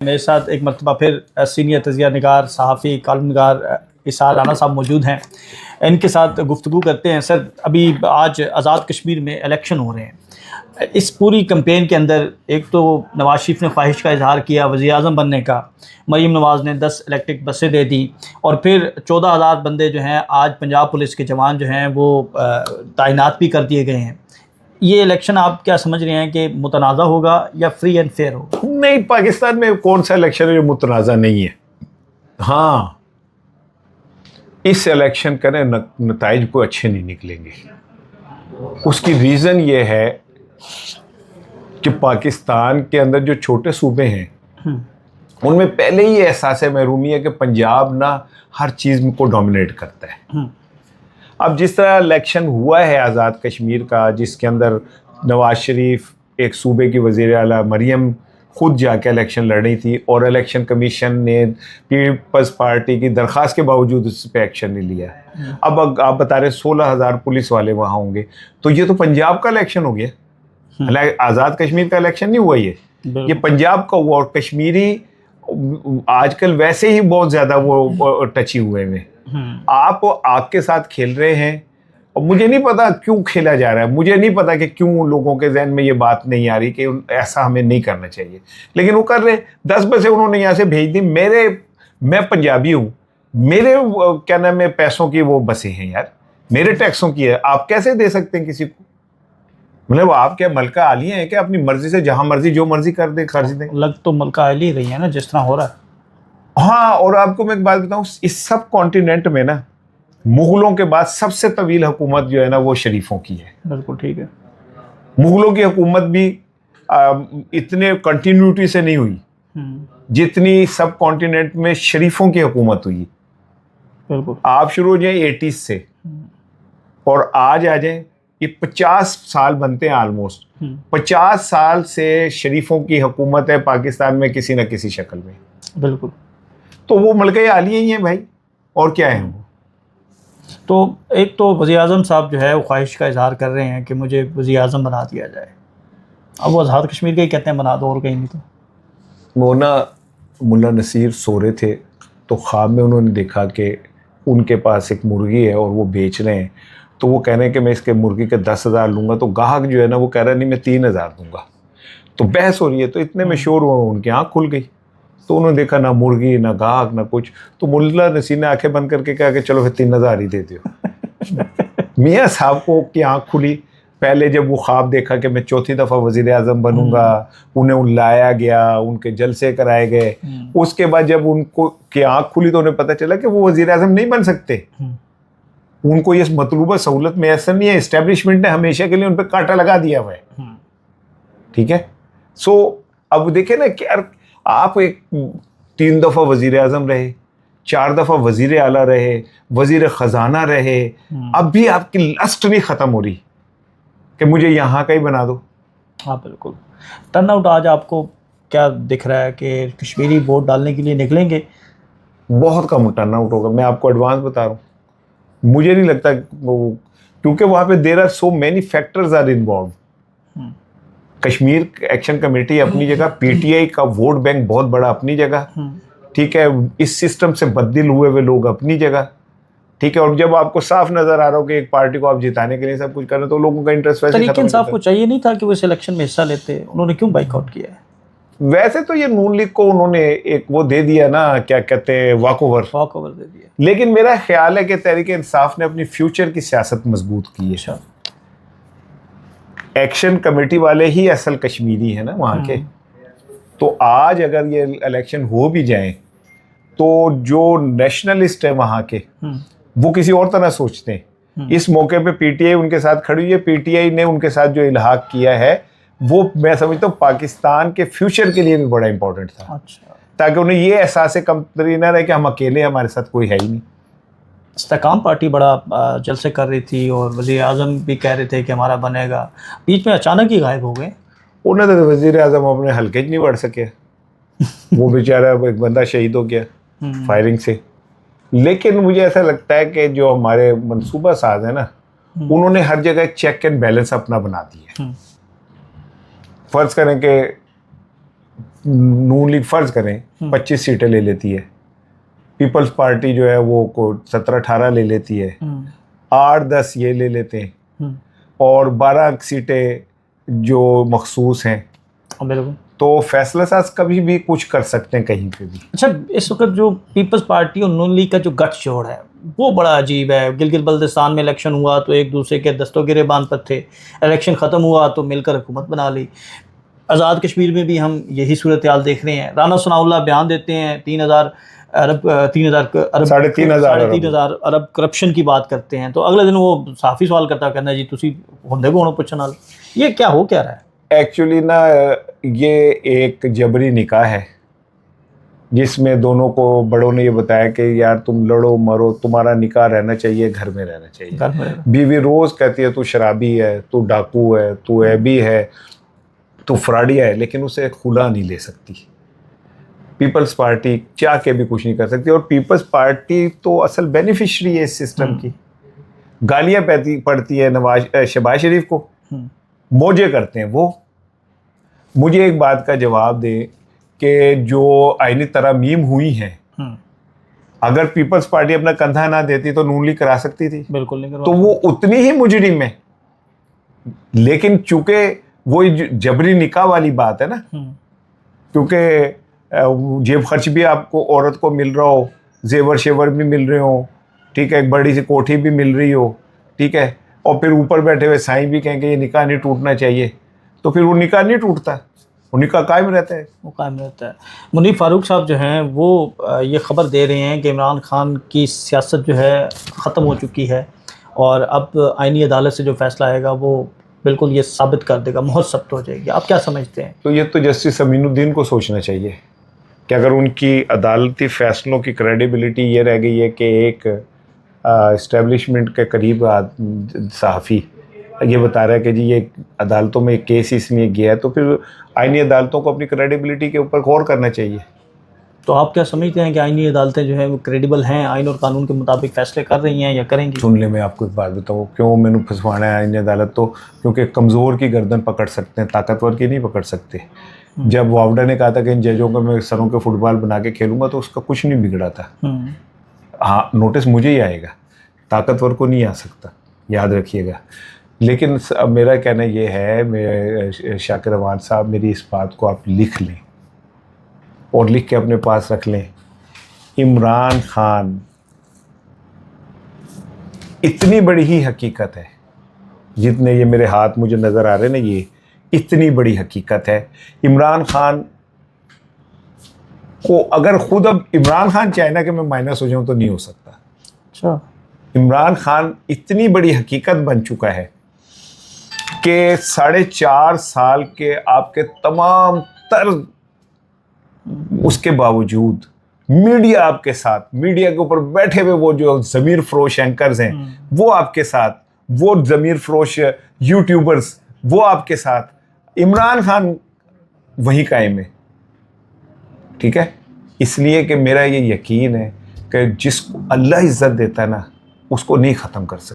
मेरे साथ एक मरतबा फिर सीनियर तजिया निगार सहाफ़ी कॉलम निगार इसार राना साहब मौजूद हैं। इनके साथ गुफ्तगू करते हैं। सर, अभी आज आज़ाद कश्मीर में इलेक्शन हो रहे हैं। इस पूरी कैंपेन के अंदर एक तो नवाज शरीफ ने ख्वाहिश का इजहार किया वज़ीर आज़म बनने का, मरीम नवाज़ ने 10 इलेक्ट्रिक बसें दे दी और फिर 14,000 बंदे जो हैं आज पंजाब पुलिस के जवान जो हैं वो तैनात भी कर दिए गए हैं। ये इलेक्शन आप क्या समझ रहे हैं कि मुतनाज़ा होगा या फ्री एंड फेयर होगा? नहीं, पाकिस्तान में कौन सा इलेक्शन है जो मुतनाज़ा नहीं है। हाँ, इस इलेक्शन का नताइज को अच्छे नहीं निकलेंगे। उसकी रीज़न ये है कि पाकिस्तान के अंदर जो छोटे सूबे हैं उनमें पहले ही एहसास महरूमी है कि पंजाब ना हर चीज़ को डोमिनेट करता है। अब जिस तरह इलेक्शन हुआ है आज़ाद कश्मीर का, जिसके अंदर नवाज शरीफ एक सूबे की वज़ीर आला मरियम खुद जाके इलेक्शन लड़ रही थी और इलेक्शन कमीशन ने पीपल्स पार्टी की दरख्वास्त के बावजूद उस पर एक्शन नहीं लिया। अब आप बता रहे 16,000 पुलिस वाले वहाँ होंगे, तो ये तो पंजाब का इलेक्शन हो गया। आज़ाद कश्मीर का इलेक्शन नहीं हुआ, ये पंजाब का हुआ। और कश्मीरी आजकल वैसे ही बहुत ज़्यादा वो टची हुए हैं। आप आग के साथ खेल रहे हैं और मुझे नहीं पता क्यों खेला जा रहा है। मुझे नहीं पता कि क्यों लोगों के जहन में ये बात नहीं आ रही कि ऐसा हमें नहीं करना चाहिए, लेकिन वो कर रहे। 10 बसें उन्होंने यहाँ से भेज दी। मैं पंजाबी हूँ, मेरे क्या नाम है पैसों की वो बसें हैं यार, मेरे टैक्सों की है। आप कैसे दे सकते हैं किसी को? मतलब आप क्या मलका आलिया है क्या? अपनी मर्जी से जहां मर्जी जो मर्जी कर दे, खर्च दे। लग तो मलका आली रही है ना जिस तरह हो रहा है। हाँ, और आपको मैं एक बात बताऊं, इस सब कॉन्टिनेंट में ना मुगलों के बाद सबसे तवील हुकूमत जो है ना वो शरीफों की है। बिल्कुल ठीक है। मुगलों की हुकूमत भी इतने कंटिन्यूटी से नहीं हुई जितनी सब कॉन्टिनेंट में शरीफों की हुकूमत हुई। बिल्कुल। आप शुरू हो जाए 80s से और आज आ जाए, ये 50 साल बनते हैं ऑलमोस्ट। 50 साल से शरीफों की हुकूमत है पाकिस्तान में किसी न किसी शक्ल में। बिल्कुल। तो वो मलके आलिया ही हैं भाई, और क्या है वो। तो एक तो वज़ीर आज़म साहब जो है वो ख्वाहिश का इजहार कर रहे हैं कि मुझे वज़ीर आज़म बना दिया जाए। अब वो आज़ाद कश्मीर के ही कहते हैं बना दो, और कहीं नहीं। तो वो ना मुल्ला नसीर सो रहे थे तो ख्वाब में उन्होंने देखा कि उनके पास एक मुर्गी है और वो बेच रहे हैं। तो वो कह रहे हैं कि मैं इसके मुर्गी के 10,000 लूँगा। तो ग्राहक जो है ना वो कह रहा है नहीं, मैं 3,000 दूंगा। तो बहस हो रही है। तो इतने में शोर हुआ, उनकी आँख खुल गई। तो उन्होंने देखा ना मुर्गी ना गाहक ना कुछ। तो मुल्ला नसीर ने आंखें बंद करके कहा कि चलो फिर 3,000 ही दे दो। मियाँ साहब को की आँख खुली। पहले जब वो ख्वाब देखा कि मैं चौथी दफ़ा वज़ीर आज़म बनूंगा, उन्हें लाया गया, उनके जलसे कराए गए। उसके बाद जब उनको की आँख खुली तो उन्हें पता चला कि वो वज़ीर आज़म नहीं बन सकते। उनको ये मतलूबा सहूलत मैसर नहीं है। इस्टेब्लिशमेंट ने हमेशा के लिए उन पर कांटा लगा दिया हुआ है। ठीक है। सो अब देखे ना कि यार, आप एक 3 दफ़ा वज़ीर आज़म रहे, 4 दफ़ा वज़ीर आला रहे, वज़ीर ख़जाना रहे, अब भी आपकी लस्ट नहीं ख़त्म हो रही कि मुझे यहाँ का ही बना दो। हाँ बिल्कुल। टर्नआउट आज आपको क्या दिख रहा है कि कश्मीरी वोट डालने के लिए निकलेंगे? बहुत कम टर्नआउट होगा, मैं आपको एडवांस बता रहा हूँ। मुझे नहीं लगता वो, क्योंकि वहाँ पे there are so many factors are involve. Kashmir action committee अपनी जगह, पीटीआई का वोट बैंक बहुत बड़ा अपनी जगह, ठीक है। इस सिस्टम से बददिल हुए लोग अपनी जगह, ठीक है। और जब आपको साफ नजर आ रहा हो कि एक पार्टी को आप जिताने के लिए सब कुछ कर रहे हो तो लोगों का इंटरेस्ट वैसे खत्म हो जाता है। आपको चाहिए नहीं था कि वो इस इलेक्शन में हिस्सा लेते, उन्होंने क्यों बाइकआउट किया है? वैसे तो ये नून लीग को उन्होंने एक वो दे दिया ना, क्या कहते हैं, वॉक ओवर दे दिया। लेकिन मेरा ख्याल है कि तहरीक इंसाफ ने अपनी फ्यूचर की सियासत मजबूत की है। एक्शन कमेटी वाले ही असल कश्मीरी है ना वहाँ के। तो आज अगर ये इलेक्शन हो भी जाए तो जो नेशनलिस्ट है वहाँ के वो किसी और तरह सोचते हैं। इस मौके पे पीटीआई उनके साथ खड़ी हुई है। पीटीआई ने उनके साथ जो इल्हाक किया है वो मैं समझता हूँ पाकिस्तान के फ्यूचर के लिए भी बड़ा इंपॉर्टेंट था। अच्छा। ताकि उन्हें ये एहसास कमतरी ना रहे कि हम अकेले, हमारे साथ कोई है ही नहीं। इस्तेकाम पार्टी बड़ा जलसे कर रही थी और वज़ीर आज़म भी कह रहे थे कि हमारा बनेगा, बीच में अचानक ही गायब हो गए। उन्हें तो वज़ीर आज़म अपने हल्के नहीं बढ़ सके। वो बेचारा एक बंदा शहीद हो गया फायरिंग से। लेकिन मुझे ऐसा लगता है कि जो हमारे मनसूबा साज है ना, उन्होंने हर जगह चेक एंड बैलेंस अपना बना दिया। फर्ज करें कि नून लीग फर्ज करें 25 सीटें ले लेती है, पीपल्स पार्टी जो है वो को 17-18 ले लेती है, 8-10 ये ले लेते हैं और 12 सीटें जो मखसूस हैं, बिल्कुल। तो फैसला साज कभी भी कुछ कर सकते हैं कहीं पे भी। अच्छा, इस वक्त जो पीपल्स पार्टी और नून लीग का जो गठजोड़ है वो बड़ा अजीब है। गिलगित बल्तिस्तान में इलेक्शन हुआ तो एक दूसरे के दस्तों गिरेबान पर थे, इलेक्शन ख़त्म हुआ तो मिलकर हुकूमत बना ली। आज़ाद कश्मीर में भी हम यही सूरत हाल देख रहे हैं। राना सनाउल्लाह बयान देते हैं 3,000 अरब 3,500 अरब करप्शन की बात करते हैं, तो अगले दिन वो साफ़ी सवाल करता कहना जी तुसी होंदे कौन हो पुछन वाले। ये क्या हो क्या रहा है? एक्चुअली ना ये एक जबरी निकाह है जिसमें दोनों को बड़ों ने ये बताया कि यार तुम लड़ो मरो, तुम्हारा निकाह रहना चाहिए, घर में रहना चाहिए। बीवी रोज़ कहती है तू शराबी है, तू डाकू है, तू ऐबी है, तू फ्रॉडिया है, लेकिन उसे खुला नहीं ले सकती। पीपल्स पार्टी चाह के भी कुछ नहीं कर सकती, और पीपल्स पार्टी तो असल बेनिफिशरी है इस सिस्टम की। गालियाँ पड़ती है शहबाज शरीफ को, मौजे करते हैं वो। मुझे एक बात का जवाब दे कि जो आईनी तरमीम हुई हैं, अगर पीपल्स पार्टी अपना कंधा ना देती तो नून लीग करा सकती थी? बिल्कुल नहीं। तो वो उतनी ही मुजरिम है, लेकिन चूंकि वो जबरी निकाह वाली बात है ना, क्योंकि जेब खर्च भी आपको औरत को मिल रहा हो, जेवर शेवर भी मिल रहे हो, ठीक है, एक बड़ी सी कोठी भी मिल रही हो, ठीक है, और फिर ऊपर बैठे हुए साईं भी कहेंगे ये निकाह नहीं टूटना चाहिए, तो फिर वो निकाह नहीं टूटता, वो निकाह कायम रहता है। वो कायम रहता है। मुनीर फारूक साहब जो हैं वो ये ख़बर दे रहे हैं कि इमरान खान की सियासत जो है ख़त्म हो चुकी है और अब आईनी अदालत से जो फैसला आएगा वो बिल्कुल ये साबित कर देगा, मोहर सब्त हो जाएगी। आप क्या समझते हैं? तो ये तो जस्टिस अमीनुद्दीन को सोचना चाहिए कि अगर उनकी अदालती फ़ैसलों की क्रेडिबिलिटी ये रह गई है कि एक इस्टेब्लिशमेंट के करीब सहाफ़ी ये बता रहा है कि जी ये अदालतों में केस इसलिए गया है, तो फिर आईनी अदालतों को अपनी क्रेडिबिलिटी के ऊपर गौर करना चाहिए। तो आप क्या समझते हैं कि आईनी अदालतें जो है वो क्रेडिबल हैं, आइन और कानून के मुताबिक फ़ैसले कर रही हैं या करेंगी? सुन ले, मैं आपको एक बात बताऊँ क्यों मैंने फंसवाना है आईनी अदालत, तो क्योंकि कमज़ोर की गर्दन पकड़ सकते हैं, ताकतवर की नहीं पकड़ सकते। जब वावडा ने कहा था कि इन जजों को मैं सरों के फुटबॉल बना के खेलूंगा, तो उसका कुछ नहीं बिगड़ा था। हाँ, नोटिस मुझे ही आएगा, ताकतवर को नहीं आ सकता, याद रखिएगा। लेकिन अब मेरा कहना ये है, मेरे शाकिर अवान साहब, मेरी इस बात को आप लिख लें और लिख के अपने पास रख लें। इमरान खान इतनी बड़ी ही हकीकत है, जितने ये मेरे हाथ मुझे नज़र आ रहे हैं ना, ये इतनी बड़ी हकीकत है। इमरान खान को अगर खुद अब इमरान खान चाहे ना कि मैं माइनस हो जाऊं तो नहीं हो सकता। अच्छा, इमरान खान इतनी बड़ी हकीकत बन चुका है कि 4.5 साल के आपके तमाम तर उसके बावजूद मीडिया आपके साथ, मीडिया के ऊपर बैठे हुए वो जो ज़मीर फरोश एंकर्स हैं वो आपके साथ, वो ज़मीर फरोश यूट्यूबर्स वो आपके साथ, इमरान खान वहीं कायम है। ठीक है, इसलिए कि मेरा ये यकीन है कि जिसको अल्लाह इज़्ज़त देता है ना, उसको नहीं ख़त्म कर सकता।